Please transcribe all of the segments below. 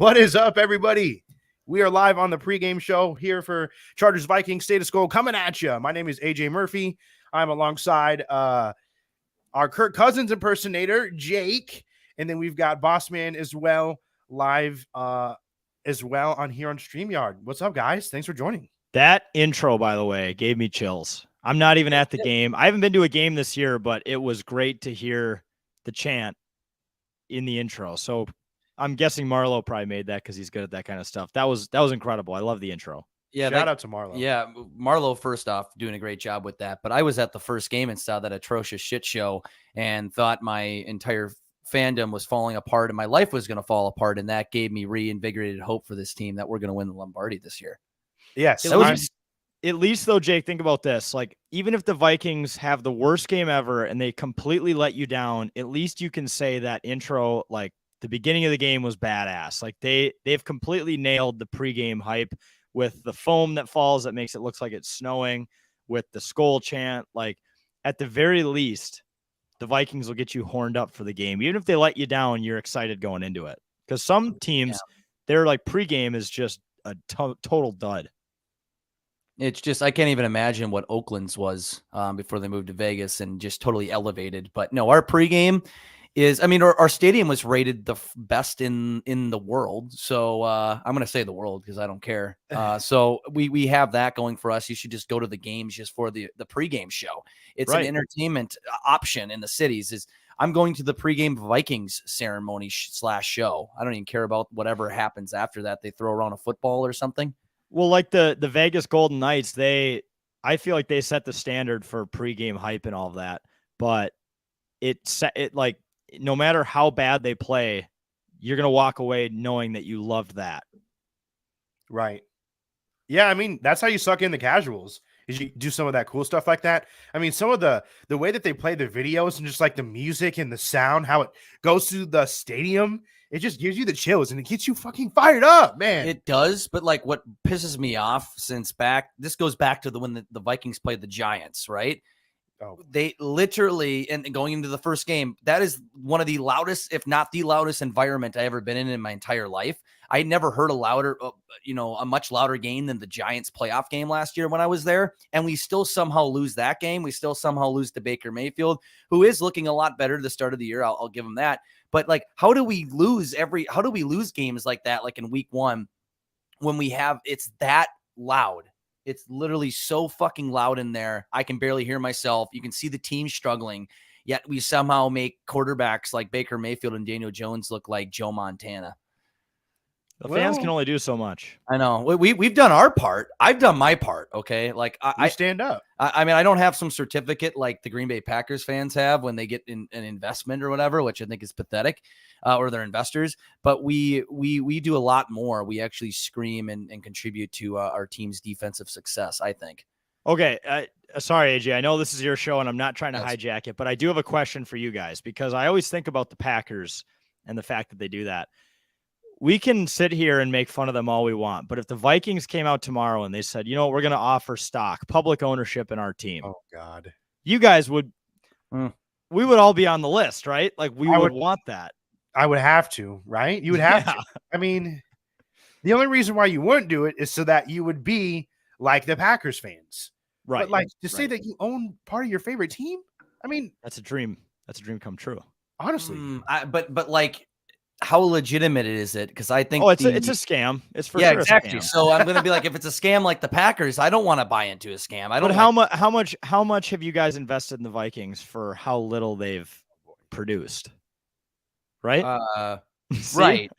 What is up, everybody? We are live on the pregame show here for Chargers Vikings State of Skol coming at you. My name is AJ Murphy. I'm alongside our Kirk Cousins impersonator, Jake. And then we've got Bossman as well, live as well on here on StreamYard. What's up, guys? Thanks for joining. That intro, by the way, gave me chills. I'm not even at the game. I haven't been to a game this year, but it was great to hear the chant in the intro. So I'm guessing Marlo probably made that because he's good at that kind of stuff. That was incredible. I love the intro. Yeah, Shout out to Marlo. Yeah, Marlo, first off, doing a great job with that. But I was at the first game and saw that atrocious shit show and thought my entire fandom was falling apart and my life was going to fall apart. And that gave me reinvigorated hope for this team that we're going to win the Lombardi this year. Yes. At least, though, Jake, think about this. Like, even if the Vikings have the worst game ever and they completely let you down, at least you can say that intro, like, the beginning of the game was badass. Like, they've completely nailed the pregame hype with the foam that falls that makes it look like it's snowing, with the Skol chant. Like, at the very least, the Vikings will get you horned up for the game. Even if they let you down, you're excited going into it. Because some teams, their, like, pregame is just a total dud. It's just, I can't even imagine what Oakland's was before they moved to Vegas and just totally elevated. But no, our pregame is, I mean, our stadium was rated the best in the world. So I'm going to say the world because I don't care. So we have that going for us. You should just go to the games just for the pregame show. It's an entertainment option in the cities. I'm going to the pregame Vikings ceremony / show. I don't even care about whatever happens after that. They throw around a football or something. Well, like the Vegas Golden Knights, I feel like they set the standard for pregame hype and all of that. But it like, no matter how bad they play, you're gonna walk away knowing that you loved that. Right. Yeah, I mean, that's how you suck in the casuals, is you do some of that cool stuff like that. I mean, some of the way that they play the videos and just like the music and the sound, how it goes through the stadium, it just gives you the chills and it gets you fucking fired up, man. It does, but like what pisses me off this goes back to when the Vikings played the Giants, right? Oh. They literally, and going into the first game, that is one of the loudest, if not the loudest environment I ever been in my entire life. I never heard a much louder game than the Giants playoff game last year when I was there. And we still somehow lose that game. We still somehow lose to Baker Mayfield, who is looking a lot better at the start of the year. I'll give him that. But like, how do we lose games like that? Like in week one, when it's that loud. It's literally so fucking loud in there. I can barely hear myself. You can see the team struggling, yet we somehow make quarterbacks like Baker Mayfield and Daniel Jones look like Joe Montana. The fans can only do so much. I know. We've done our part. I've done my part. Okay. Like I stand up. I mean, I don't have some certificate like the Green Bay Packers fans have when they get an investment or whatever, which I think is pathetic, or their investors. But we do a lot more. We actually scream and contribute to our team's defensive success, I think. Okay. Sorry, AJ. I know this is your show and I'm not trying to hijack it, but I do have a question for you guys because I always think about the Packers and the fact that they do that. We can sit here and make fun of them all we want, but if the Vikings came out tomorrow and they said, you know, we're going to offer stock, public ownership in our team. Oh God, you guys would, we would all be on the list, right? Like we would want that. I would have to, right? You would have to. I mean, the only reason why you wouldn't do it is so that you would be like the Packers fans. Right. But like to say that you own part of your favorite team. I mean, that's a dream. That's a dream come true. Honestly. But like, how legitimate is it? Because I think it's a scam. It's for sure exactly. A scam. So I'm going to be like, if it's a scam like the Packers, I don't want to buy into a scam. I don't. But how much have you guys invested in the Vikings for how little they've produced? Right. Right.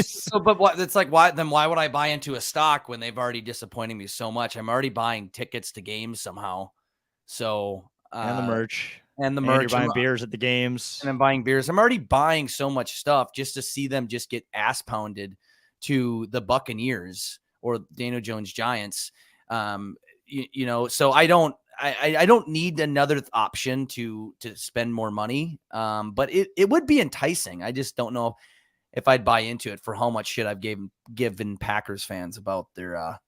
So, but what? It's like, why would I buy into a stock when they've already disappointed me so much? I'm already buying tickets to games somehow. So and the merch. And you're buying beers at the games. And I'm buying beers. I'm already buying so much stuff just to see them just get ass pounded to the Buccaneers or Daniel Jones Giants. So I don't need another option to spend more money. But it would be enticing. I just don't know if I'd buy into it for how much shit I've given Packers fans about their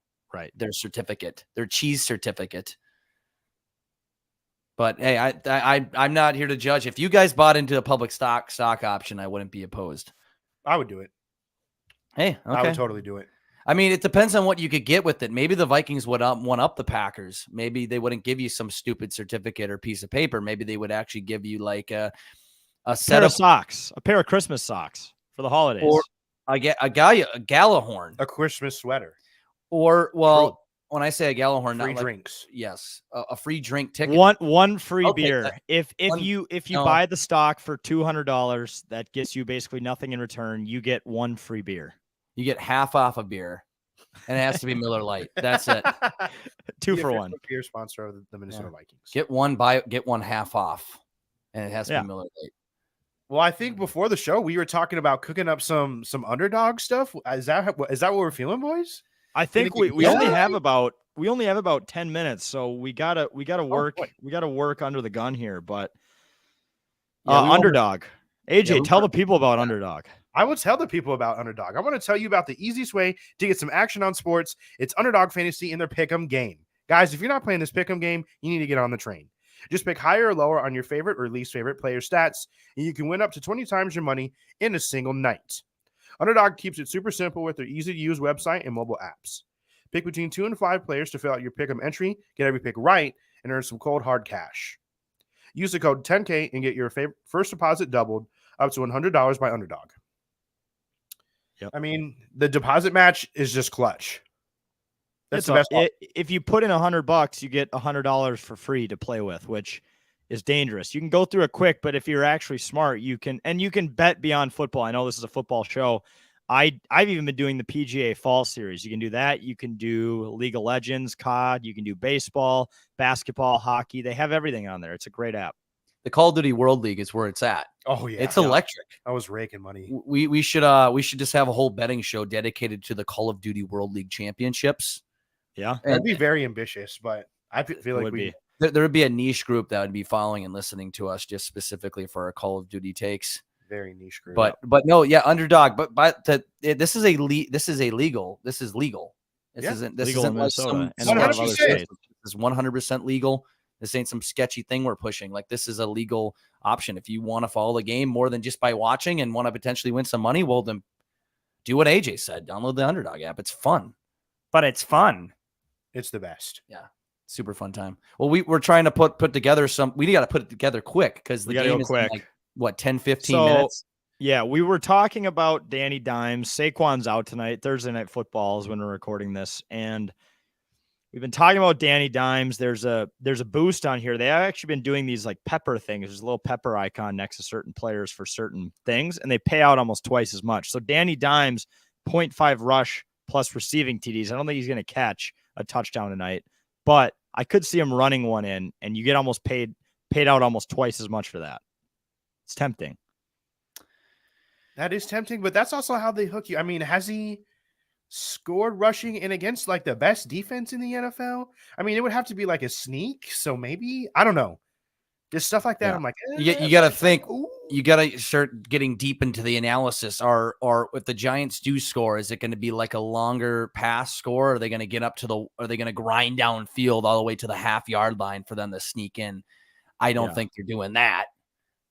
certificate, their cheese certificate. But hey, I'm not here to judge. If you guys bought into a public stock option, I wouldn't be opposed. I would do it. Hey, I okay. would totally do it. I mean, it depends on what you could get with it. Maybe the Vikings would one up the Packers. Maybe they wouldn't give you some stupid certificate or piece of paper. Maybe they would actually give you like a set of socks, a pair of Christmas socks for the holidays, or a Gallahorn, a Christmas sweater, or well, when I say a Gallahorn, free not drinks. Yes, a free drink ticket. One free beer. If you buy the stock for $200, that gets you basically nothing in return. You get one free beer. You get half off a beer, and it has to be Miller Lite. That's it. 2 for 1. Beer sponsor of the Minnesota Vikings. Get one half off, and it has to be Miller Lite. Well, I think before the show we were talking about cooking up some underdog stuff. Is that what we're feeling, boys? I think we only have about 10 minutes, so we gotta work under the gun here. But Underdog, AJ, tell the people about Underdog. I will tell the people about Underdog. I want to tell you about the easiest way to get some action on sports. It's Underdog Fantasy in their Pick'em game. Guys, if you're not playing this Pick'em game, you need to get on the train. Just pick higher or lower on your favorite or least favorite player stats, and you can win up to 20 times your money in a single night. Underdog keeps it super simple with their easy-to-use website and mobile apps. Pick between 2 and 5 players to fill out your Pick'em entry, get every pick right, and earn some cold, hard cash. Use the code 10K and get your first deposit doubled up to $100 by Underdog. Yep. I mean, the deposit match is just clutch. That's the best part. If you put in $100, you get $100 for free to play with, which is dangerous. You can go through it quick, but if you're actually smart, you can bet beyond football. I know this is a football show. I've even been doing the PGA Fall Series. You can do that. You can do League of Legends, COD. You can do baseball, basketball, hockey. They have everything on there. It's a great app. The Call of Duty World League is where it's at. Oh yeah, it's electric. I was raking money. We should just have a whole betting show dedicated to the Call of Duty World League Championships. Yeah, that'd be very ambitious, but I feel like there would be a niche group that would be following and listening to us just specifically for our Call of Duty takes. Very niche group. But no, yeah, Underdog. This is legal. This isn't legal in Minnesota and a lot of other states. This is 100% legal. This ain't some sketchy thing we're pushing. Like, this is a legal option. If you want to follow the game more than just by watching and want to potentially win some money, well, then do what AJ said. Download the Underdog app. It's fun. But it's fun. It's the best. Yeah. Super fun time. Well, we're trying to put together we got to put it together quick because the game is quick. Like, 10, 15 minutes? Yeah, we were talking about Danny Dimes. Saquon's out tonight. Thursday Night Football is when we're recording this. And we've been talking about Danny Dimes. There's a boost on here. They have actually been doing these like pepper things. There's a little pepper icon next to certain players for certain things, and they pay out almost twice as much. So Danny Dimes, 0.5 rush plus receiving TDs. I don't think he's going to catch a touchdown tonight, but I could see him running one in, and you get almost paid out almost twice as much for that. It's tempting. That is tempting, but that's also how they hook you. I mean, has he scored rushing in against like the best defense in the NFL? I mean, it would have to be like a sneak. So maybe, I don't know. Just stuff like that. Yeah. I'm like, you got to think, you got to start getting deep into the analysis. Or if the Giants do score, is it going to be like a longer pass score? Are they going to get up to are they going to grind downfield all the way to the half-yard line for them to sneak in? I don't think they're doing that.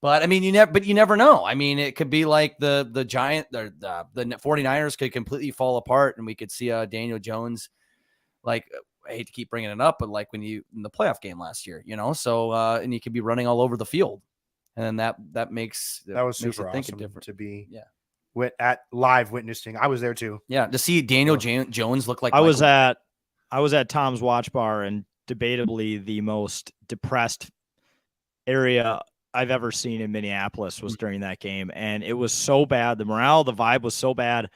But I mean, you never know. I mean, it could be like the Giant or the 49ers could completely fall apart, and we could see Daniel Jones, like, I hate to keep bringing it up, but like when in the playoff game last year, so and you could be running all over the field, and that was super awesome to be at live witnessing. I was there too. Yeah, to see Daniel Jones look like I was at Tom's Watch Bar, and debatably the most depressed area I've ever seen in Minneapolis was during that game. And it was so bad. The morale, the vibe was so bad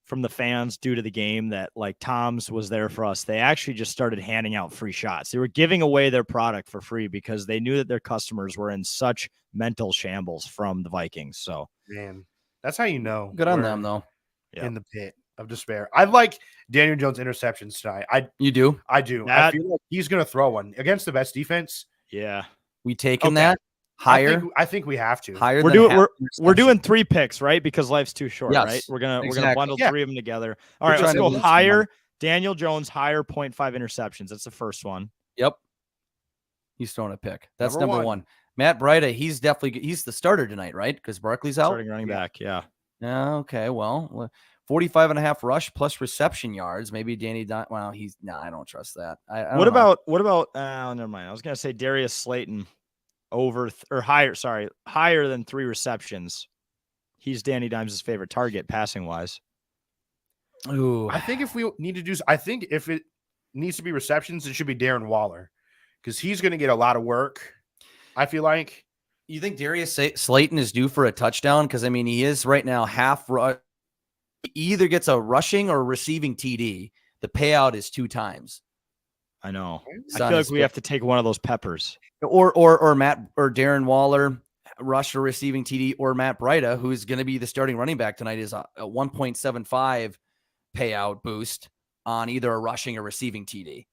from the fans due to the game that like Tom's was there for us. They actually just started handing out free shots. They were giving away their product for free because they knew that their customers were in such mental shambles from the Vikings. So, man, that's how you know. Good on them though. In the pit of despair. I like Daniel Jones interceptions tonight. You do? I do. I feel like he's going to throw one against the best defense. Yeah. We taking that? Higher, I think we have to. Higher. We're doing 3 picks, right? Because life's too short, right? We're gonna bundle 3 of them together. All right, let's go higher. Daniel Jones, higher 0.5 interceptions. That's the first one. Yep. He's throwing a pick. That's number one. Matt Breida, he's the starter tonight, right? Because Barkley's out. Starting running back, yeah. Okay, well, 45.5 rush plus reception yards. Maybe Danny. Well, I don't trust that. I What don't know. about? Never mind. I was gonna say Darius Slayton over or higher. Sorry, higher than 3 receptions. He's Danny Dimes' favorite target passing wise. Ooh, I think if we need to do, I think if it needs to be receptions, it should be Darren Waller because he's going to get a lot of work. I feel like. You think Darius Slayton is due for a touchdown? Because I mean, he is right now half. He either gets a rushing or receiving TD. The payout is 2 times. I know. Son I feel like is we have to take one of those peppers. Or Matt or Darren Waller, rush or receiving TD, or Matt Breida, who's going to be the starting running back tonight, is a 1.75 payout boost on either a rushing or receiving TD.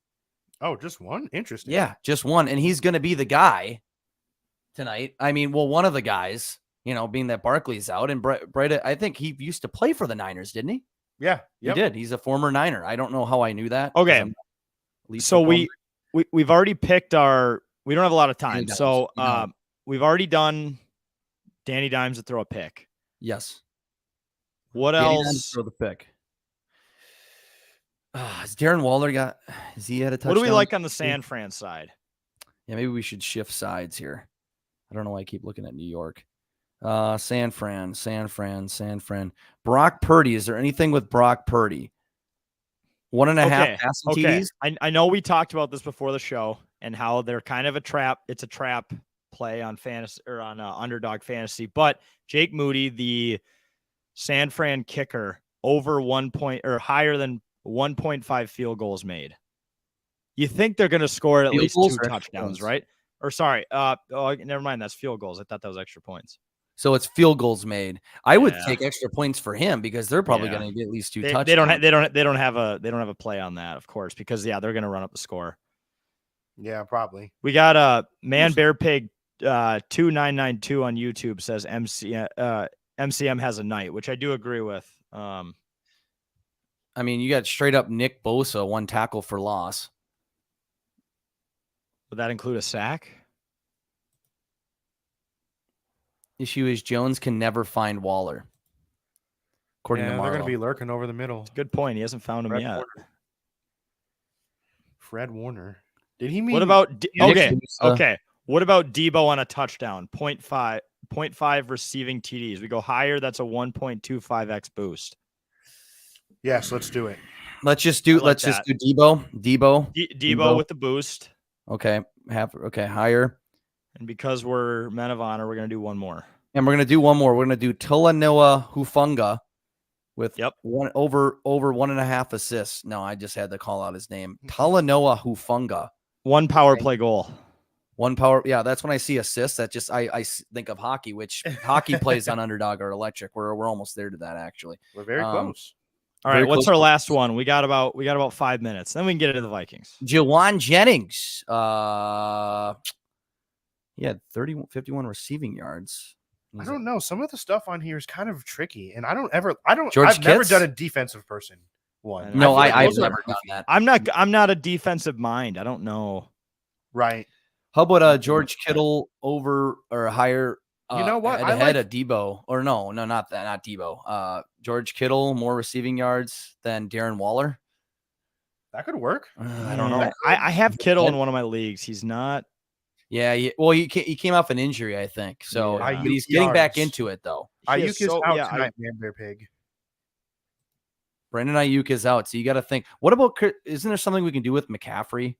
Oh, just one? Interesting. Yeah, just one. And he's going to be the guy tonight. I mean, well, one of the guys, being that Barkley's out. And Breida, I think he used to play for the Niners, didn't he? Yeah. Yep. He did. He's a former Niner. I don't know how I knew that. Okay. So we've already picked we don't have a lot of time. So we've already done Danny Dimes to throw a pick. Yes. What Danny else? Dimes to throw the pick. Has Darren Waller is he at a touchdown? What do we like on the San Fran side? Yeah, maybe we should shift sides here. I don't know why I keep looking at New York. San Fran. Brock Purdy. Is there anything with Brock Purdy? 1.5 passing TDs. I know we talked about this before the show and how they're kind of a trap. It's a trap play on fantasy or on underdog fantasy. But Jake Moody, the San Fran kicker, over 1 point or higher than 1.5 field goals made. You think they're going to score at least 2 touchdowns, right? Or sorry, never mind. That's field goals. I thought that was extra points. So it's field goals made. I would take extra points for him because they're probably going to get at least 2 touchdowns. They don't have a play on that, of course, because they're going to run up the score. Yeah, probably. We got a Man Bear Pig 2992 on YouTube says MCM has a night, which I do agree with. I mean, you got straight up Nick Bosa, 1 tackle for loss. Would that include a sack? Issue is Jones can never find Waller. According to Marlo. They're going to be lurking over the middle. Good point. He hasn't found him yet. Fred Warner. Did he mean? What about okay? What about Debo on a touchdown? 0.5 receiving TDs. We go higher. That's a 1.25x boost. Yes, let's do it. Let's just do Debo. Debo with the boost. Okay, higher. And because we're men of honor, we're going to do one more. And we're going to do one more. We're going to do Talanoa Hufanga with over 1.5 assists. No, I just had to call out his name. Talanoa Hufanga. 1 power play goal. 1 power. Yeah, that's when I see assists. That just I think of hockey, which hockey plays on Underdog or Electric. We're almost there to that actually. We're very close. All right, what's our last one? We got about 5 minutes. Then we can get into the Vikings. Jawan Jennings. He had 51 receiving yards. I don't know. Some of the stuff on here is kind of tricky, and I've never done a defensive person one. No, I've never done that. I'm not a defensive mind. I don't know. Right. How about George Kittle over or higher? You know what? Ahead of Debo, or no, not that, not Debo. George Kittle more receiving yards than Darren Waller. That could work. I don't know. I have Kittle in one of my leagues. He's not. Yeah. Well, he came off an injury, I think. So he's getting back into it, though. Ayuk is out tonight, Man Bear Pig. Brandon Ayuk is out. So you got to think, what about, isn't there something we can do with McCaffrey?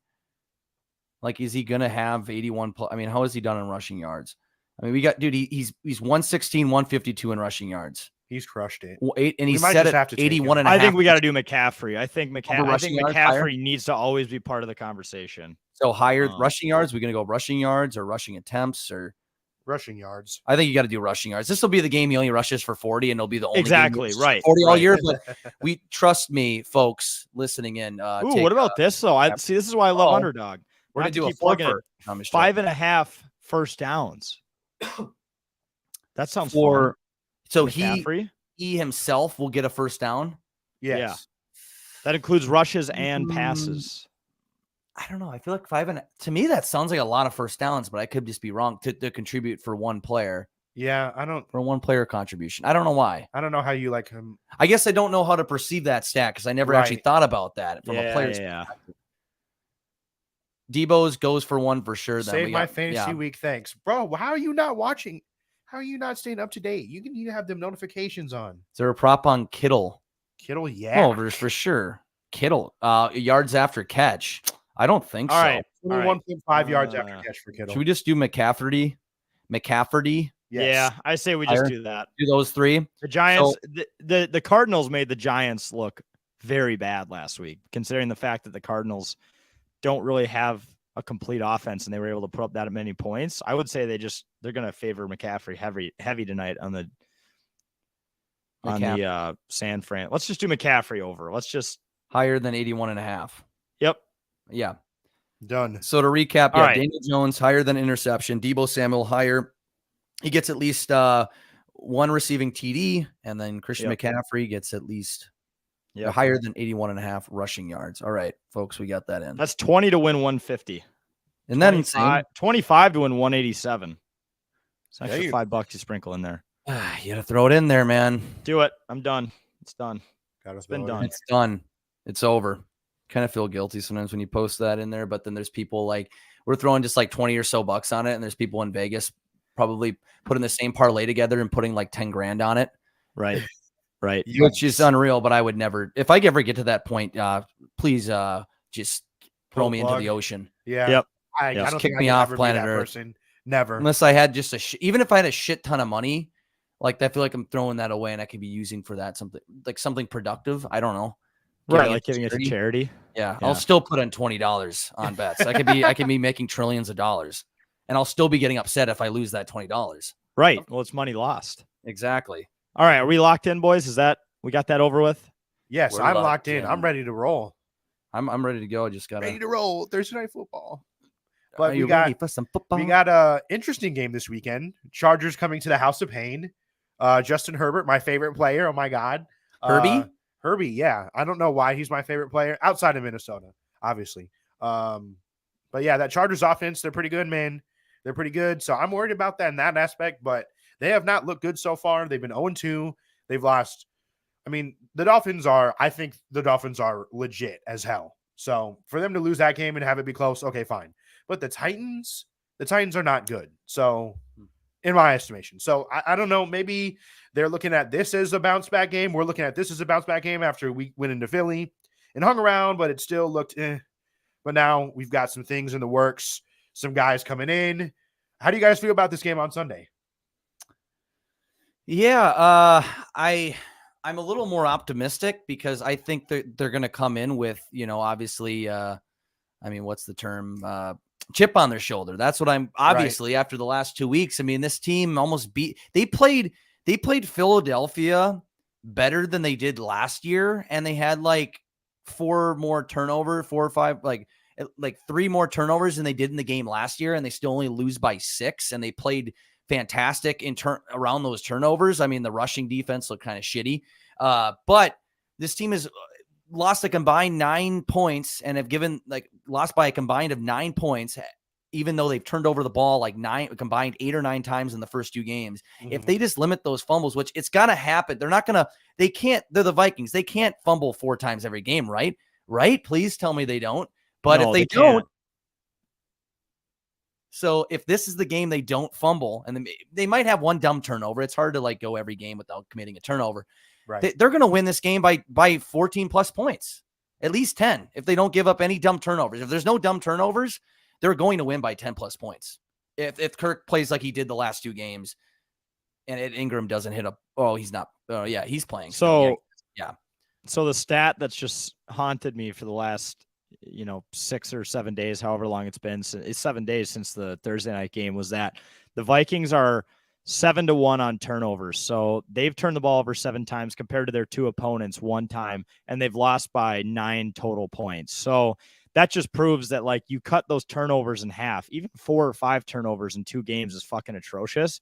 Like, is he going to have 81? I mean, how has he done in rushing yards? I mean, we got, dude, he's 116, 152 in rushing yards. He's crushed it. And he's set at 81 and a half. I think we got to do McCaffrey. I think McCaffrey needs to always be part of the conversation. So higher rushing yards. We're going to go rushing yards or rushing attempts or rushing yards. I think you got to do rushing yards. This will be the game he only rushes for 40, and it'll be the only exactly game right 40 all year. But we trust me, folks, listening in. What about this though? This is why I love Underdog. We're going to do a 5.5 first downs. That sounds fun. So McCaffrey? he himself will get a first down. Yes. Yeah. That includes rushes and passes. I don't know. I feel like to me, that sounds like a lot of first downs, but I could just be wrong to contribute for one player. Yeah, I don't. For a one-player contribution. I don't know why. I don't know how you like him. I guess I don't know how to perceive that stat because I never actually Right. thought about that from a player's perspective. Debo's goes for one for sure. Then Save my fantasy week. Thanks, bro. How are you not watching? How are you not staying up to date? You need to have them notifications on. Is there a prop on Kittle? Kittle, yeah. Oh, for sure. Kittle, yards after catch. I don't think All so. right. 21.5 yards after catch for Kittle. Should we just do McCafferty? Yes. Yeah, I say we just do that. Do those three. The Giants, the Cardinals made the Giants look very bad last week, considering the fact that the Cardinals don't really have a complete offense and they were able to put up that many points. I would say they're going to favor McCaffrey heavy tonight on the San Fran. Let's just do McCaffrey over. Let's just higher than 81.5. Yep. Yeah. Done. So to recap, All right. Daniel Jones higher than interception, Deebo Samuel higher. He gets at least one receiving TD, and then Christian McCaffrey gets at least higher than 81.5 rushing yards. All right, folks, we got that in. That's 20 to win 150. And then insane. 25 to win 187. It's an extra $5 you sprinkle in there. You gotta throw it in there, man. Do it. I'm done. It's done. It's been done. It's done. It's over. Kind of feel guilty sometimes when you post that in there, but then there's people like we're throwing just like 20 or so bucks on it, and there's people in Vegas probably putting the same parlay together and putting like 10 grand on it. Right. Right. Which is unreal, but I would never, if I ever get to that point, please just throw me into the ocean. Yeah. Yep. I don't kick think me I off could ever be planet that Earth. person. Never. Unless I had just even if I had a shit ton of money, like I feel like I'm throwing that away and I could be using for that something productive. I don't know. Right, like giving it to charity. Yeah, I'll still put in $20 on bets. I could be making trillions of dollars, and I'll still be getting upset if I lose that $20. Right. Well, it's money lost. Exactly. All right, are we locked in, boys? We got that over with? Yes, I'm locked in. I'm ready to roll. I'm ready to go. I just got ready to roll. Thursday night football. But we got some football? We got a interesting game this weekend. Chargers coming to the House of Pain. Justin Herbert, my favorite player. Oh my God. Herbie, yeah. I don't know why he's my favorite player outside of Minnesota, obviously. But yeah, that Chargers offense, they're pretty good, man. They're pretty good. So I'm worried about that in that aspect, but they have not looked good so far. They've been 0-2. They've lost. I mean, I think the Dolphins are legit as hell. So for them to lose that game and have it be close, okay, fine. But the Titans are not good. So in my estimation. So I don't know. Maybe they're looking at this as a bounce back game. We're looking at this as a bounce back game after we went into Philly and hung around, but it still looked But now we've got some things in the works, some guys coming in. How do you guys feel about this game on Sunday? Yeah, I'm a little more optimistic because I think they're going to come in with, obviously, what's the term? Chip on their shoulder. That's what I'm obviously after the last 2 weeks. I mean, this team almost they played Philadelphia better than they did last year. And they had like 4 or 5, like 3 more turnovers than they did in the game last year. And they still only lose by 6. And they played fantastic around those turnovers. I mean, the rushing defense looked kind of shitty. But this team has lost a combined 9 points and have lost by a combined of 9 points, even though they've turned over the ball like 8 or 9 times in the first 2 games. Mm-hmm. If they just limit those fumbles, which it's got to happen, they're the Vikings. They can't fumble 4 times every game, right? Right? Please tell me they don't. But if they don't, so if this is the game they don't fumble, and they might have one dumb turnover. It's hard to go every game without committing a turnover. Right. They're going to win this game by 14 plus points, at least 10. If they don't give up any dumb turnovers, if there's no dumb turnovers, they're going to win by 10 plus points. If Kirk plays like he did the last 2 games, and Ingram doesn't hit he's not. Oh yeah, he's playing. So yeah. So the stat that's just haunted me for the last 6 or 7 days, however long it's been, it's 7 days since the Thursday night game, was that the Vikings are 7-1 on turnovers. So they've turned the ball over 7 times compared to their 2 opponents 1 time, and they've lost by 9 total points. So that just proves that you cut those turnovers in half. Even 4 or 5 turnovers in 2 games is fucking atrocious.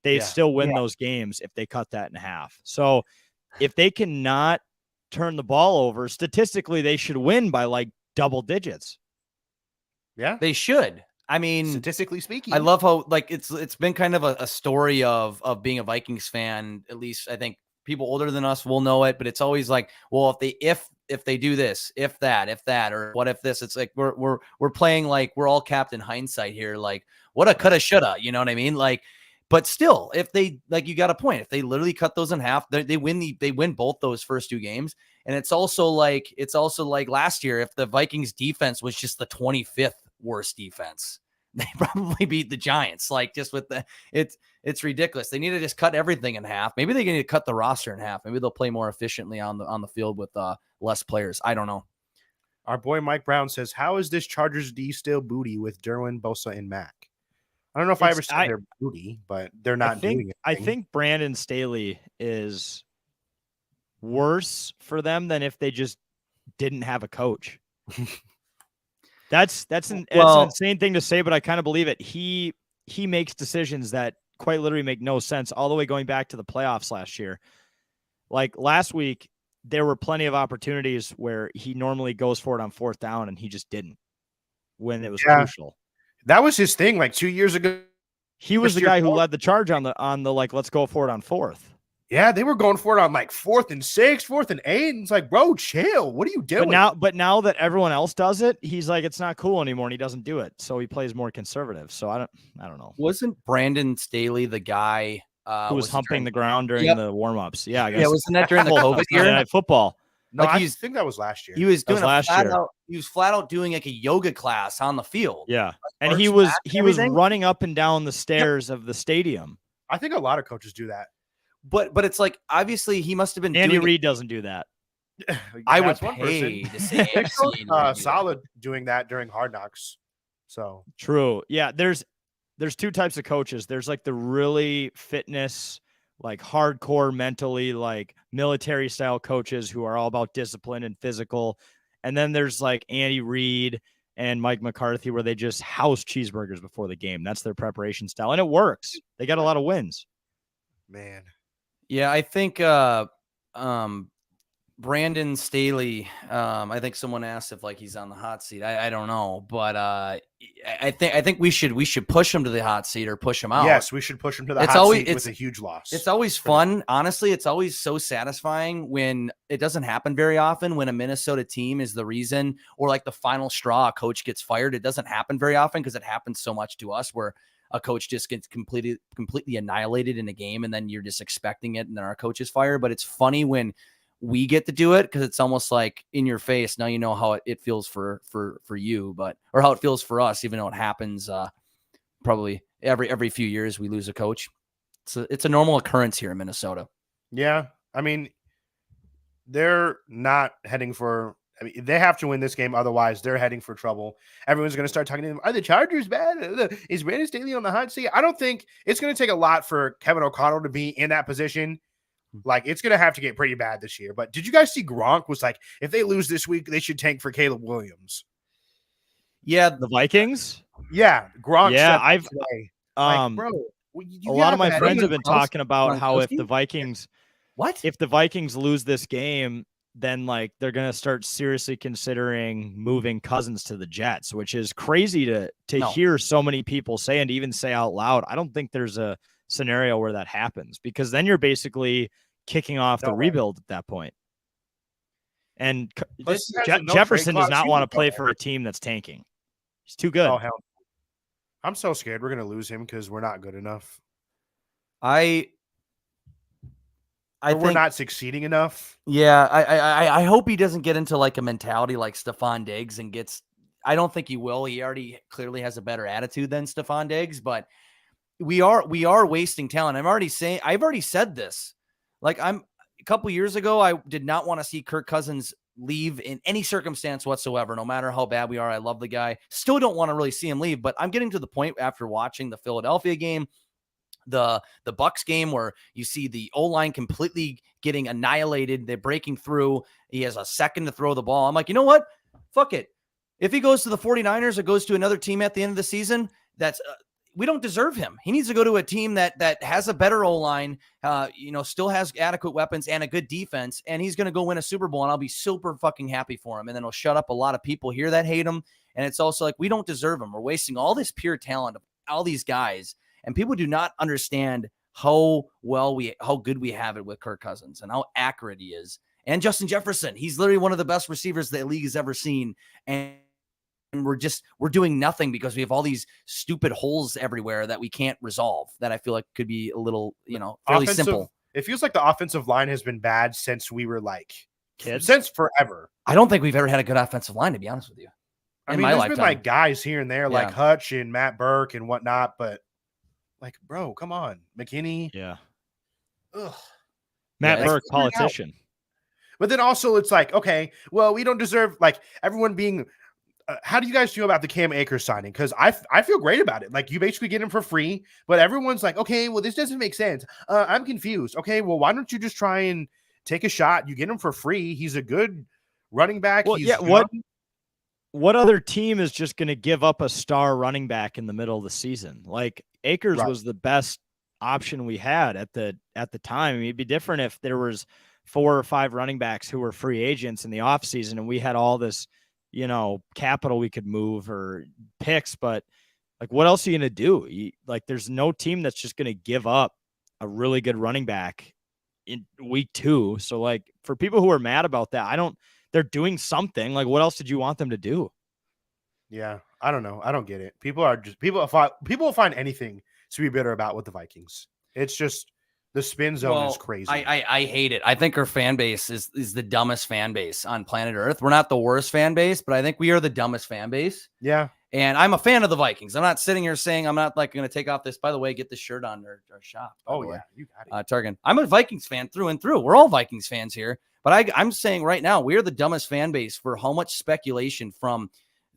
They still win those games if they cut that in half. So if they cannot turn the ball over, statistically, they should win by double digits. Yeah, they should. I mean, statistically speaking. I love how like it's been kind of a story of being a Vikings fan. At least I think people older than us will know it, but it's always like, well, if they do this, if that, or what if this? It's like we're playing like we're all Captain Hindsight here. Like what a coulda, shoulda, you know what I mean? Like, but still, if they like, you got a point. If they literally cut those in half, they win both those first 2 games. And it's also like last year, if the Vikings defense was just the 25th worst defense, they probably beat the Giants. Like just with it's ridiculous. They need to just cut everything in half. Maybe they need to cut the roster in half. Maybe they'll play more efficiently on the field with less players. I don't know. Our boy Mike Brown says, "How is this Chargers D still booty with Derwin, Bosa, and Mack?" I don't know if I ever said they're booty, but they're not doing it. I think Brandon Staley is worse for them than if they just didn't have a coach. That's an insane thing to say, but I kind of believe it. He makes decisions that quite literally make no sense, all the way going back to the playoffs last year. Like last week, there were plenty of opportunities where he normally goes for it on 4th down, and he just didn't when it was crucial. That was his thing. Like 2 years ago, he was the guy who led the charge on the like, let's go for it on 4th. Yeah, they were going for it on like 4th and 6, 4th and 8. And it's like, bro, chill. What are you doing? But now that everyone else does it, he's like, it's not cool anymore, and he doesn't do it. So he plays more conservative. So I don't know. Wasn't Brandon Staley the guy who was humping the ground during the warm-ups? Yeah, I guess. Yeah, wasn't that during the COVID year? Night Football. No, I think that was last year. He was doing he was flat out doing like a yoga class on the field. Yeah. Like, and he was running up and down the stairs of the stadium. I think a lot of coaches do that. But it's like, obviously he must have been Andy Reid doesn't do that. I would pay to say solid doing that during Hard Knocks. So true. Yeah, there's 2 types of coaches. There's like the really fitness, like hardcore mentally, like military style coaches who are all about discipline and physical. And then there's like Andy Reid and Mike McCarthy, where they just house cheeseburgers before the game. That's their preparation style. And it works. They got a lot of wins. Man. Yeah, I think Brandon Staley, I think someone asked if like he's on the hot seat. I don't know, but I think we should push him to the hot seat or push him out. Yes, we should push him to the hot seat with a huge loss. It's always fun. Honestly, it's always so satisfying when it doesn't happen very often, when a Minnesota team is the reason, or like the final straw, a coach gets fired. It doesn't happen very often because it happens so much to us where a coach just gets completely annihilated in a game, and then you're just expecting it, and then our coach is fired. But it's funny when we get to do it because it's almost like in your face. Now you know how it feels for you, or how it feels for us, even though it happens probably every few years we lose a coach. It's a normal occurrence here in Minnesota. Yeah, I mean, they're not heading for. I mean, they have to win this game, otherwise they're heading for trouble. Everyone's going to start talking to them. Are the Chargers bad? Is Brandon Staley on the hot seat? I don't think it's going to take a lot for Kevin O'Connell to be in that position. Like, it's going to have to get pretty bad this year. But did you guys see Gronk was like, if they lose this week, they should tank for Caleb Williams? Yeah, the Vikings. Yeah, Gronk. Yeah, I've like, bro. A lot of my friends have been talking about how if the Vikings lose this game, then like they're going to start seriously considering moving Cousins to the Jets, which is crazy to hear so many people say, and to even say out loud. I don't think there's a scenario where that happens, because then you're basically kicking off the rebuild at that point. And Jefferson does not want to play for a team that's tanking. He's too good. Oh, hell. I'm so scared we're going to lose him because we're not good enough. I think we're not succeeding enough. Yeah, I hope he doesn't get into like a mentality like Stephon Diggs and gets. I don't think he will. He already clearly has a better attitude than Stephon Diggs, but we are wasting talent. I've already said this. Like a couple years ago, I did not want to see Kirk Cousins leave in any circumstance whatsoever, no matter how bad we are. I love the guy. Still don't want to really see him leave, but I'm getting to the point after watching the Philadelphia game, the Bucs game, where you see the O-line completely getting annihilated. They're breaking through. He has a second to throw the ball. I'm like, you know what? Fuck it. If he goes to the 49ers or goes to another team at the end of the season, we don't deserve him. He needs to go to a team that has a better O-line, still has adequate weapons and a good defense, and he's going to go win a Super Bowl, and I'll be super fucking happy for him. And then he'll shut up a lot of people here that hate him, And it's also like, we don't deserve them. We're wasting all this pure talent of all these guys. And people do not understand how good we have it with Kirk Cousins and how accurate he is. And Justin Jefferson, he's literally one of the best receivers the league has ever seen. And we're doing nothing because we have all these stupid holes everywhere that we can't resolve, that I feel like could be a little, fairly simple. It feels like the offensive line has been bad since we were like kids, since forever. I don't think we've ever had a good offensive line, to be honest with you. I mean, there's been like guys here and there, like Hutch and Matt Burke and whatnot, but like, bro, come on, McKinney. Yeah. Ugh. Matt Burke, politician. But then also it's like, okay, well, we don't deserve like everyone being. How do you guys feel about the Cam Akers signing? Because I feel great about it. Like, you basically get him for free, but everyone's like, okay, well, this doesn't make sense. I'm confused. Okay, well, why don't you just try and take a shot? You get him for free. He's a good running back. Well, what other team is just going to give up a star running back in the middle of the season? Like, Akers was the best option we had at the time. I mean, it'd be different if there was 4 or 5 running backs who were free agents in the offseason and we had all this, capital we could move or picks, but like, what else are you going to do? There's no team that's just going to give up a really good running back in week 2. So like, for people who are mad about that, they're doing something. Like, what else did you want them to do? Yeah. I don't know. I don't get it. People will find anything to be bitter about with the Vikings. It's just, the spin zone is crazy. I hate it. I think our fan base is the dumbest fan base on planet Earth. We're not the worst fan base, but I think we are the dumbest fan base. Yeah. And I'm a fan of the Vikings. I'm not sitting here saying I'm not like going to take off this. By the way, get this shirt on our shop. Oh, yeah. You got it. Targan. I'm a Vikings fan through and through. We're all Vikings fans here. But I'm saying right now, we're the dumbest fan base for how much speculation from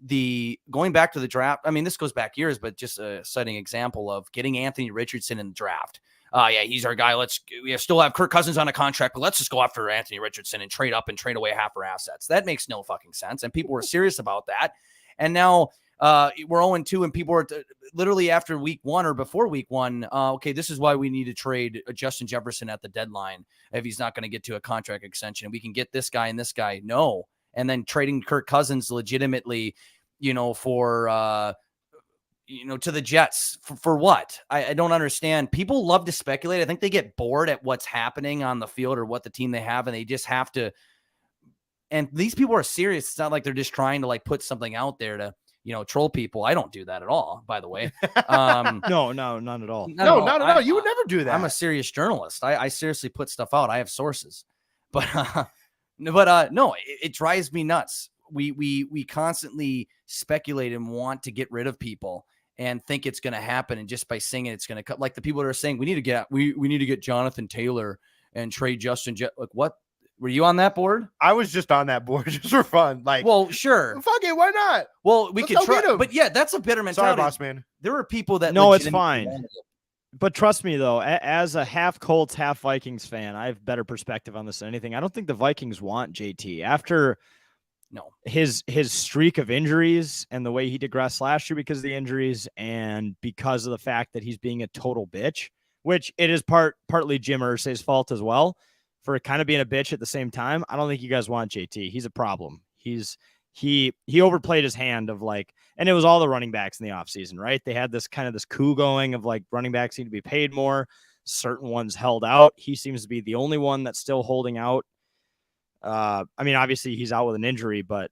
going back to the draft. I mean, this goes back years, but just a citing example of getting Anthony Richardson in the draft. Yeah, he's our guy. We still have Kirk Cousins on a contract, but let's just go after Anthony Richardson and trade up and trade away half our assets. That makes no fucking sense. And people were serious about that. And now we're 0-2 and people are literally after week 1 or before week 1. Okay, this is why we need to trade Justin Jefferson at the deadline if he's not going to get to a contract extension. We can get this guy and this guy. No. And then trading Kirk Cousins legitimately, for to the Jets for what? I don't understand. People love to speculate. I think they get bored at what's happening on the field or what the team they have, and they just have to. And these people are serious. It's not like they're just trying to like put something out there to, troll people. I don't do that at all, by the way. No, none at all. No, not at all. You would never do that. I'm a serious journalist. I seriously put stuff out. I have sources, but no, it drives me nuts. We constantly speculate and want to get rid of people and think it's going to happen. And just by saying it's going to cut, like the people that are saying, we need to get Jonathan Taylor and trade Justin. Like, what? Were you on that board? I was just on that board just for fun. Like, well, sure. Fuck it. Why not? Well, we could try, but yeah, that's a bitter mentality. Sorry, boss man. There are people that no, it's fine. But trust me, though, as a half Colts, half Vikings fan, I have better perspective on this than anything. I don't think the Vikings want JT after his streak of injuries and the way he digressed last year because of the injuries and because of the fact that he's being a total bitch, which it is partly Jim Irsay's fault as well for kind of being a bitch at the same time. I don't think you guys want JT. He's a problem. He overplayed his hand of like, and it was all the running backs in the offseason, right? They had this coup going of like running backs need to be paid more. Certain ones held out. He seems to be the only one that's still holding out. I mean, obviously he's out with an injury, but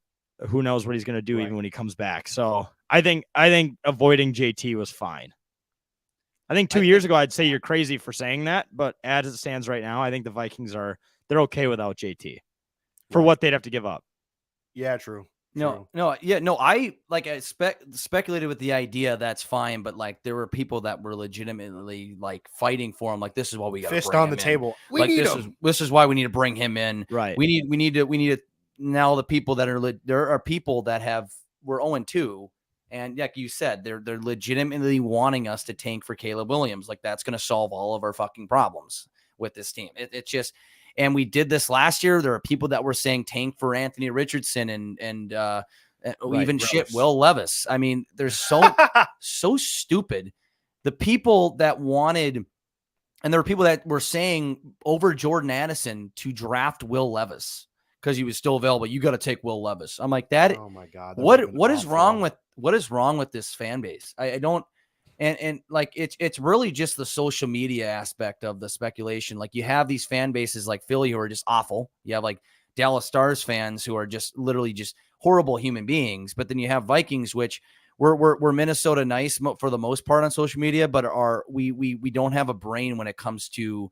who knows what he's going to do even when he comes back. So I think avoiding JT was fine. I think 2 years ago, I'd say you're crazy for saying that, but as it stands right now, I think the Vikings they're okay without JT for what they'd have to give up. Yeah, true. I speculated with the idea that's fine, but like there were people that were legitimately like fighting for him. Like, this is what we got fist on the table. This is why we need to bring him in. Right. We need to now the people that are there are people that we're 0-2. And like you said, they're legitimately wanting us to tank for Caleb Williams. Like, that's going to solve all of our fucking problems with this team. It's just, and we did this last year. There are people that were saying tank for Anthony Richardson and even shit Will Levis. I mean, they're so stupid. The people that wanted, and there were people that were saying over Jordan Addison to draft Will Levis. because he was still available. You got to take Will Levis. I'm like that. Oh my God. What is wrong with this fan base? I don't. And like it's really just the social media aspect of the speculation. Like you have these fan bases like Philly who are just awful. You have like Dallas Stars fans who are just literally just horrible human beings. But then you have Vikings, which we're Minnesota nice for the most part on social media, but we don't have a brain when it comes to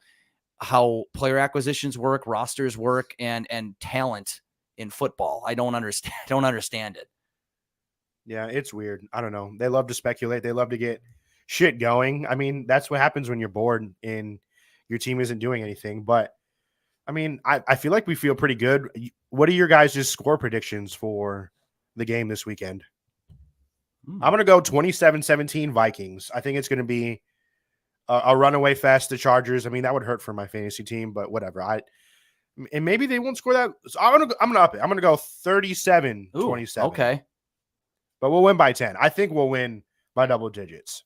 how player acquisitions work, rosters work, and talent in football. I don't understand it. Yeah, it's weird. I don't know. They love to speculate. They love to get shit going. I mean, that's what happens when you're bored and your team isn't doing anything. But I mean, I feel like we feel pretty good. What are your guys' score predictions for the game this weekend? I'm going to go 27-17 Vikings. I think it's going to be a runaway fest, the Chargers. I mean, that would hurt for my fantasy team, but whatever. And maybe they won't score that. So I'm going to up it. I'm going to go 37-27. Okay. But we'll win by 10. I think we'll win by double digits.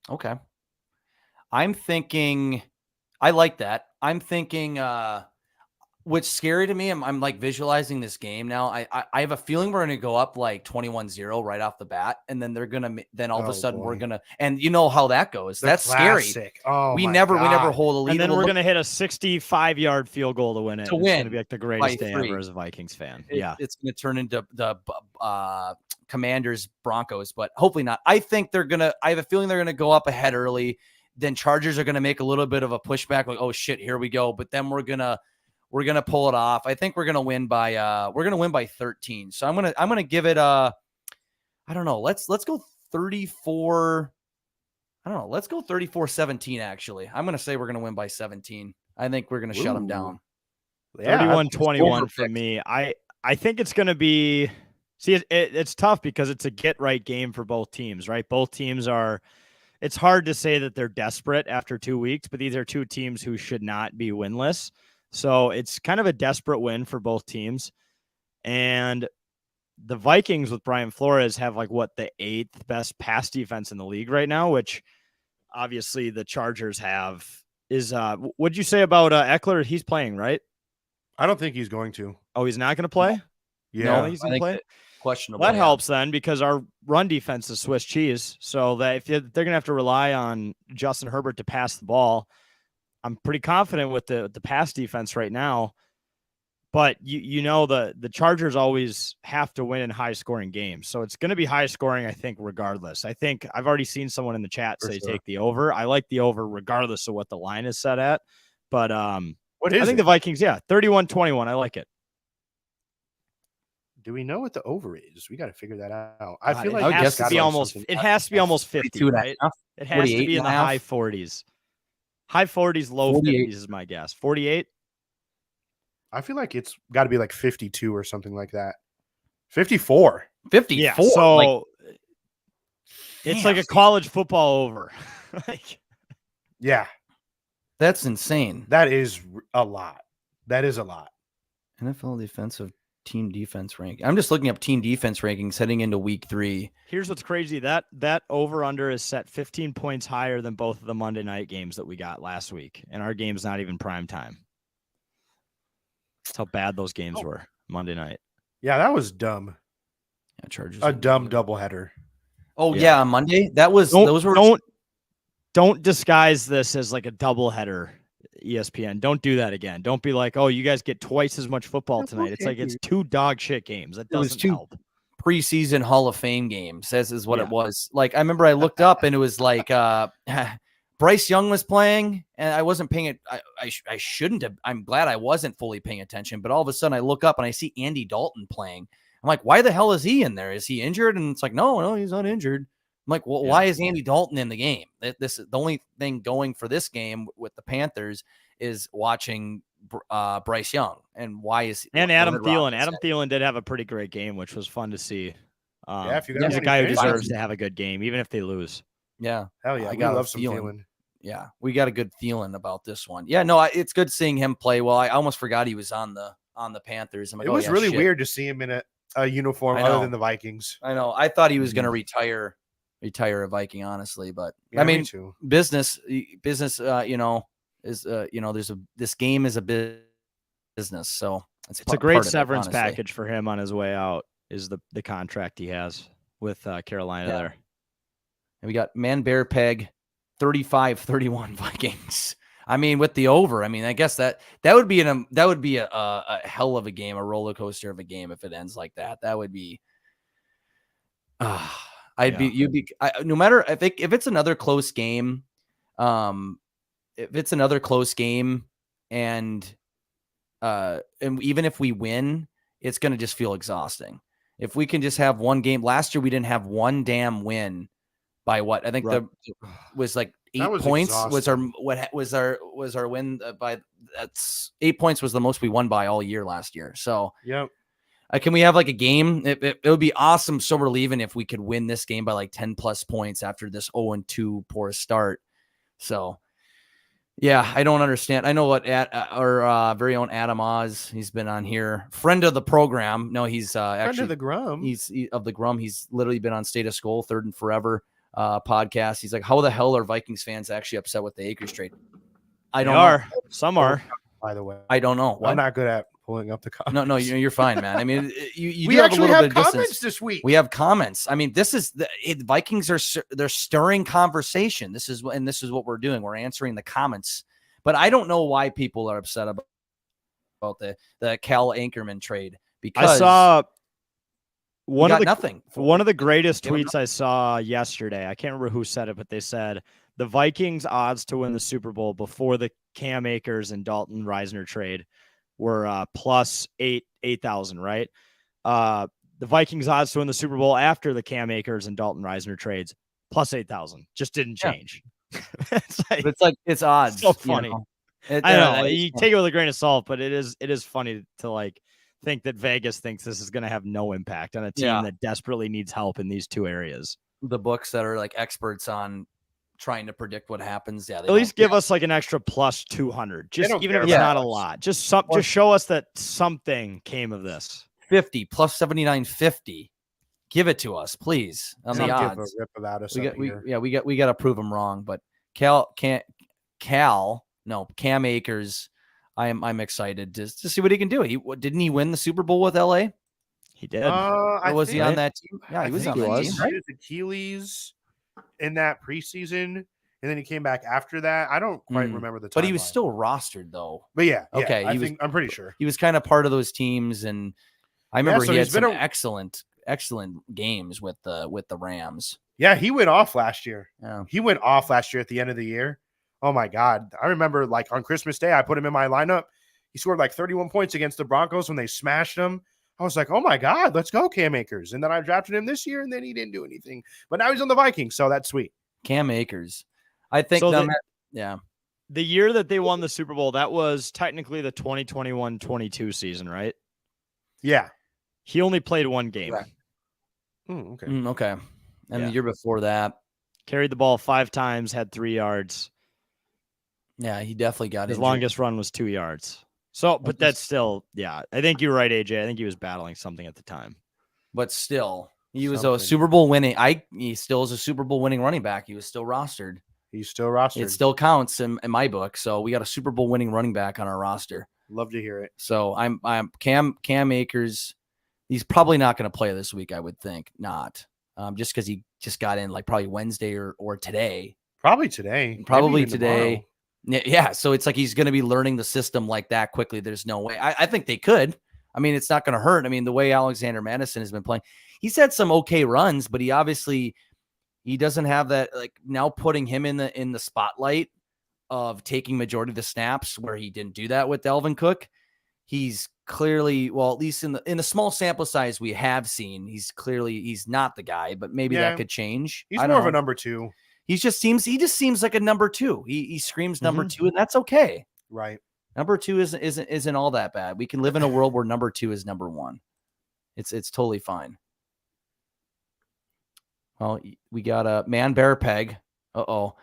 Okay. I'm thinking, I like that. I'm thinking, what's scary to me, I'm like visualizing this game now. I have a feeling we're going to go up like 21-0 right off the bat. And then then all of a sudden we're going to, and you know how that goes. That's classic. Scary. Oh, we never hold a lead. And then we're going to hit a 65-yard field goal to win it. To win. It's going to be like the greatest day ever as a Vikings fan. It's going to turn into the Commanders Broncos, but hopefully not. I think I have a feeling they're going to go up ahead early. Then Chargers are going to make a little bit of a pushback, like, oh shit, here we go. But then we're going to pull it off. I think we're going to win by 13. So I'm going to give it I don't know. Let's go 34. I don't know. Let's go 34-17 actually. I'm going to say we're going to win by 17. I think we're going to shut them down. Yeah, 31-21 for me. I think it's going to be it's tough because it's a get right game for both teams, right? Both teams it's hard to say that they're desperate after 2 weeks, but these are two teams who should not be winless. So it's kind of a desperate win for both teams. And the Vikings with Brian Flores have like the 8th best pass defense in the league right now, which obviously the Chargers have what'd you say about Eckler? He's playing, right? I don't think he's going to. Oh, he's not going to play? Yeah. No, he's going to play? Questionable. Well, that helps then because our run defense is Swiss cheese. So that if they're going to have to rely on Justin Herbert to pass the ball, I'm pretty confident with the pass defense right now. But you know the Chargers always have to win in high scoring games. So it's going to be high scoring, I think, regardless. I think I've already seen someone in the chat say take the over. I like the over regardless of what the line is set at. But I think the Vikings, 31-21. I like it. Do we know what the over is? We got to figure that out. I feel like it has to be almost 50, right? It has to be in the high 40s. High 40s, low 50s is my guess. 48? I feel like it's got to be like 52 or something like that. 54. 54. Yeah, so it's like a college football over. Yeah. That's insane. That is a lot. NFL defensive team defense rank. I'm just looking up team defense rankings heading into week 3. Here's what's crazy. That over under is set 15 points higher than both of the Monday night games that we got last week. And our game's not even prime time. That's how bad those games were Monday night. Yeah, that was dumb. Yeah, Chargers. A dumb doubleheader. Oh yeah, on Monday. Those were don't disguise this as like a doubleheader. ESPN. Don't do that again. Don't be like, oh, you guys get twice as much football tonight. It's like it's 2 dog shit games. That doesn't help. Preseason Hall of Fame games, is what it was. Like I remember I looked up and it was like Bryce Young was playing and I wasn't paying it. I shouldn't have. I'm glad I wasn't fully paying attention, but all of a sudden I look up and I see Andy Dalton playing. I'm like, why the hell is he in there? Is he injured? And it's like, no, he's not injured. I'm like, well, why is Andy Dalton in the game? This is the only thing going for this game with the Panthers is watching Bryce Young. And why is Adam Thielen? Adam Thielen did have a pretty great game, which was fun to see. If you he's a guy who deserves to have a good game, even if they lose. Yeah, hell yeah, I love some Thielen. Yeah, we got a good feeling about this one. Yeah, no, it's good seeing him play well. I almost forgot he was on the Panthers. I'm like, it was really weird to see him in a uniform other than the Vikings. I know. I thought he was going to retire a Viking, honestly, but yeah, I mean, me too. business, is this game is a business. So It's a great severance package for him on his way out. Is the contract he has with Carolina there. And we got Man Bear Peg 35-31 Vikings. I mean, with the over, I mean, I guess that would be a hell of a game, a roller coaster of a game if it ends like that. That would be no matter if it's another close game, and even if we win, it's going to just feel exhausting. If we can just have one game. Last year we didn't have one damn win by what? I think was like 8 points exhausting. was our win by. That's 8 points was the most we won by all year last year. So yep. Can we have like a game? It would be awesome. So we're leaving if we could win this game by like 10 plus points after this 0-2 poor start. So yeah, I don't understand. I know what our very own Adam Oz, he's been on here, friend of the program. No, he's actually of the Grum. He's of the Grum. He's literally been on State of Skol, Third and Forever podcast. He's like, how the hell are Vikings fans actually upset with the Akers trade? I don't know. Some are. By the way, I don't know. What? I'm not good at pulling up the comments. No, you're fine, man. I mean, we actually have comments this week. We have comments. I mean, the Vikings they're stirring conversation. This is what we're doing. We're answering the comments. But I don't know why people are upset about the Cal Anchorman trade, because I saw one of the greatest tweets I saw yesterday. I can't remember who said it, but they said the Vikings odds to win the Super Bowl before the Cam Akers and Dalton Reisner trade were plus 8,000, right? The Vikings odds to win the Super Bowl after the Cam Akers and Dalton Reisner trades plus 8,000. Just didn't change. It's odds. So funny. I know you take it with a grain of salt, but it is funny to like think that Vegas thinks this is going to have no impact on a team that desperately needs help in these two areas. The books that are like experts on trying to predict what happens. Yeah. At least give us like an extra plus 200, just even if it's not a lot, just show us that something came of this. 50 plus 79.50. Give it to us, please. On the odds. Give a rip about us we got to prove them wrong, but Cam Akers, I'm excited to see what he can do. Didn't he win the Super Bowl with LA? He did. Was he on that team? Yeah, he was on that team. Right? Achilles in that preseason, and then he came back after that. I don't quite remember the time. But he was still rostered though. But yeah, okay. I'm pretty sure he was kind of part of those teams, and I remember he had some excellent games with the Rams. Yeah, he went off last year. Yeah. He went off last year at the end of the year. Oh my God. I remember like on Christmas Day, I put him in my lineup. He scored like 31 points against the Broncos when they smashed him. I was like, oh my God, let's go Cam Akers. And then I drafted him this year, and then he didn't do anything. But now he's on the Vikings, so that's sweet. Cam Akers. I think the year that they won the Super Bowl, that was technically the 2021-22 season, right? Yeah. He only played one game. Right. Okay. Okay. And the year before that, carried the ball 5 times, had 3 yards. Yeah, he definitely got his longest run was 2 yards. So, but that's still, I think you're right, AJ. I think he was battling something at the time. But still, he was a Super Bowl winning. He still is a Super Bowl winning running back. He was still rostered. He's still rostered. It still counts in my book. So we got a Super Bowl winning running back on our roster. Love to hear it. So I'm Cam Akers. He's probably not going to play this week. I would think not. Just because he just got in like probably Wednesday or today. Probably today. Probably today. Yeah. So it's like he's going to be learning the system like that quickly. There's no way. I think they could. I mean, it's not going to hurt. I mean, the way Alexander Madison has been playing, he's had some okay runs, but he doesn't have that, like now putting him in the spotlight of taking majority of the snaps where he didn't do that with Dalvin Cook. He's clearly, well, at least in the small sample size we have seen, he's not the guy, but maybe that could change. He's more of a number 2. He just seems like a number 2. He screams number 2, and that's okay. Right. Number 2 isn't all that bad. We can live in a world where number 2 is number 1. It's totally fine. Well, we got a Man Bear Peg.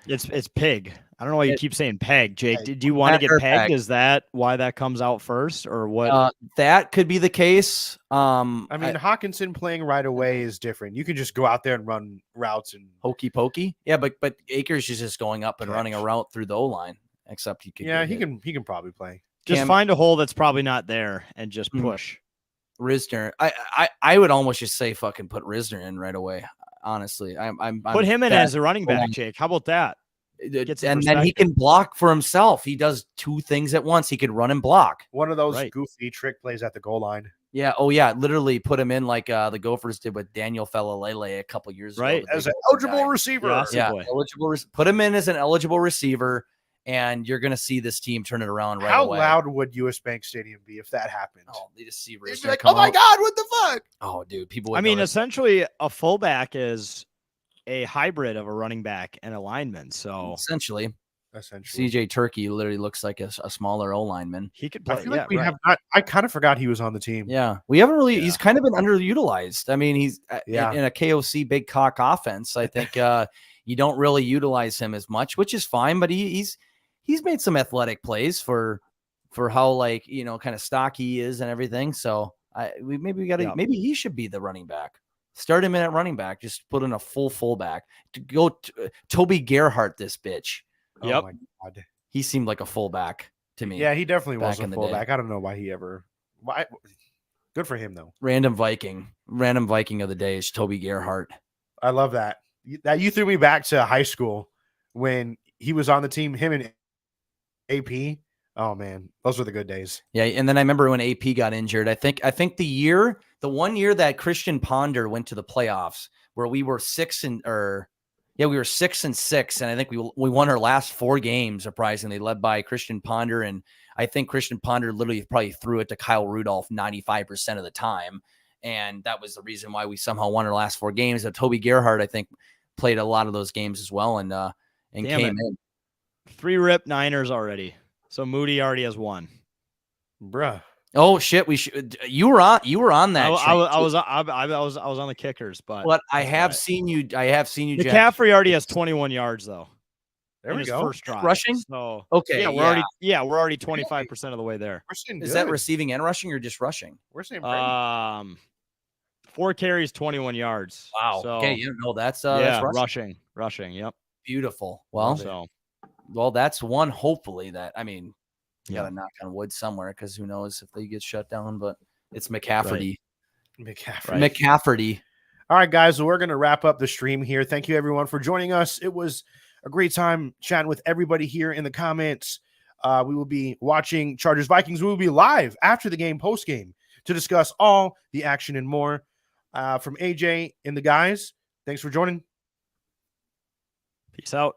It's Pig. I don't know why you keep saying Peg, Jake. Do you want to get pegged? Is that why that comes out first, or what? That could be the case. I mean, Hawkinson playing right away is different. You can just go out there and run routes and hokey pokey. Yeah, but Akers is just going up and running a route through the O-line. Except he could. Yeah, he can probably play. Just find a hole that's probably not there and just push. Risner. I would almost just say fucking put Risner in right away. Honestly, I'm put him in as a running back, Jake. How about that? And then he can block for himself. He does two things at once. He could run and block. One of those goofy trick plays at the goal line. Yeah. Oh yeah. Literally put him in like the Gophers did with Daniel Falalele a couple years ago. Right. As an eligible receiver. Yeah. Eligible. Put him in as an eligible receiver, and you're gonna see this team turn it around right away. How loud would US Bank Stadium be if that happened? Oh, they just see Risner like, oh my God, what the fuck? Oh, dude, people. I mean, essentially, a fullback is a hybrid of a running back and a lineman. So essentially, CJ Turkey literally looks like a smaller O lineman. He could play. I feel like we have not. I kind of forgot he was on the team. Yeah, we haven't really. He's kind of been underutilized. I mean, he's in a KOC big cock offense. I think you don't really utilize him as much, which is fine. But he's made some athletic plays for how kind of stocky he is and everything. So maybe he should be the running back. Start him in at running back. Just put in a fullback to go. Toby Gerhart, this bitch. Yep. Oh my God. He seemed like a fullback to me. Yeah, he definitely was a fullback. I don't know why why. Good for him though. Random Viking of the day is Toby Gerhart. I love that. You threw me back to high school when he was on the team. Him and AP. Oh man, those were the good days. Yeah, and then I remember when AP got injured. I think the 1 year that Christian Ponder went to the playoffs, where we were 6 and 6, and I think we won our last 4 games, surprisingly, led by Christian Ponder, and I think Christian Ponder literally probably threw it to Kyle Rudolph 95% of the time, and that was the reason why we somehow won our last 4 games. But Toby Gerhart, I think, played a lot of those games as well, and came in 3 rip Niners already. So Moody already has 1. Bruh. Oh shit! You were on that. I was on the kickers, but I have seen you. McCaffrey already has 21 yards though. There we go. First drive. Rushing. So okay, we're already 25% of the way there. Is that receiving and rushing or just rushing? We're saying 4 carries, 21 yards. Wow. So, okay, that's rushing. Yep. Beautiful. Well, that's one. Hopefully that. I mean. You got to knock on wood somewhere because who knows if they get shut down, but it's McCafferty. Right. McCafferty. All right, guys. So we're going to wrap up the stream here. Thank you, everyone, for joining us. It was a great time chatting with everybody here in the comments. We will be watching Chargers Vikings. We will be live after the game, post game, to discuss all the action and more. From AJ and the guys, thanks for joining. Peace out.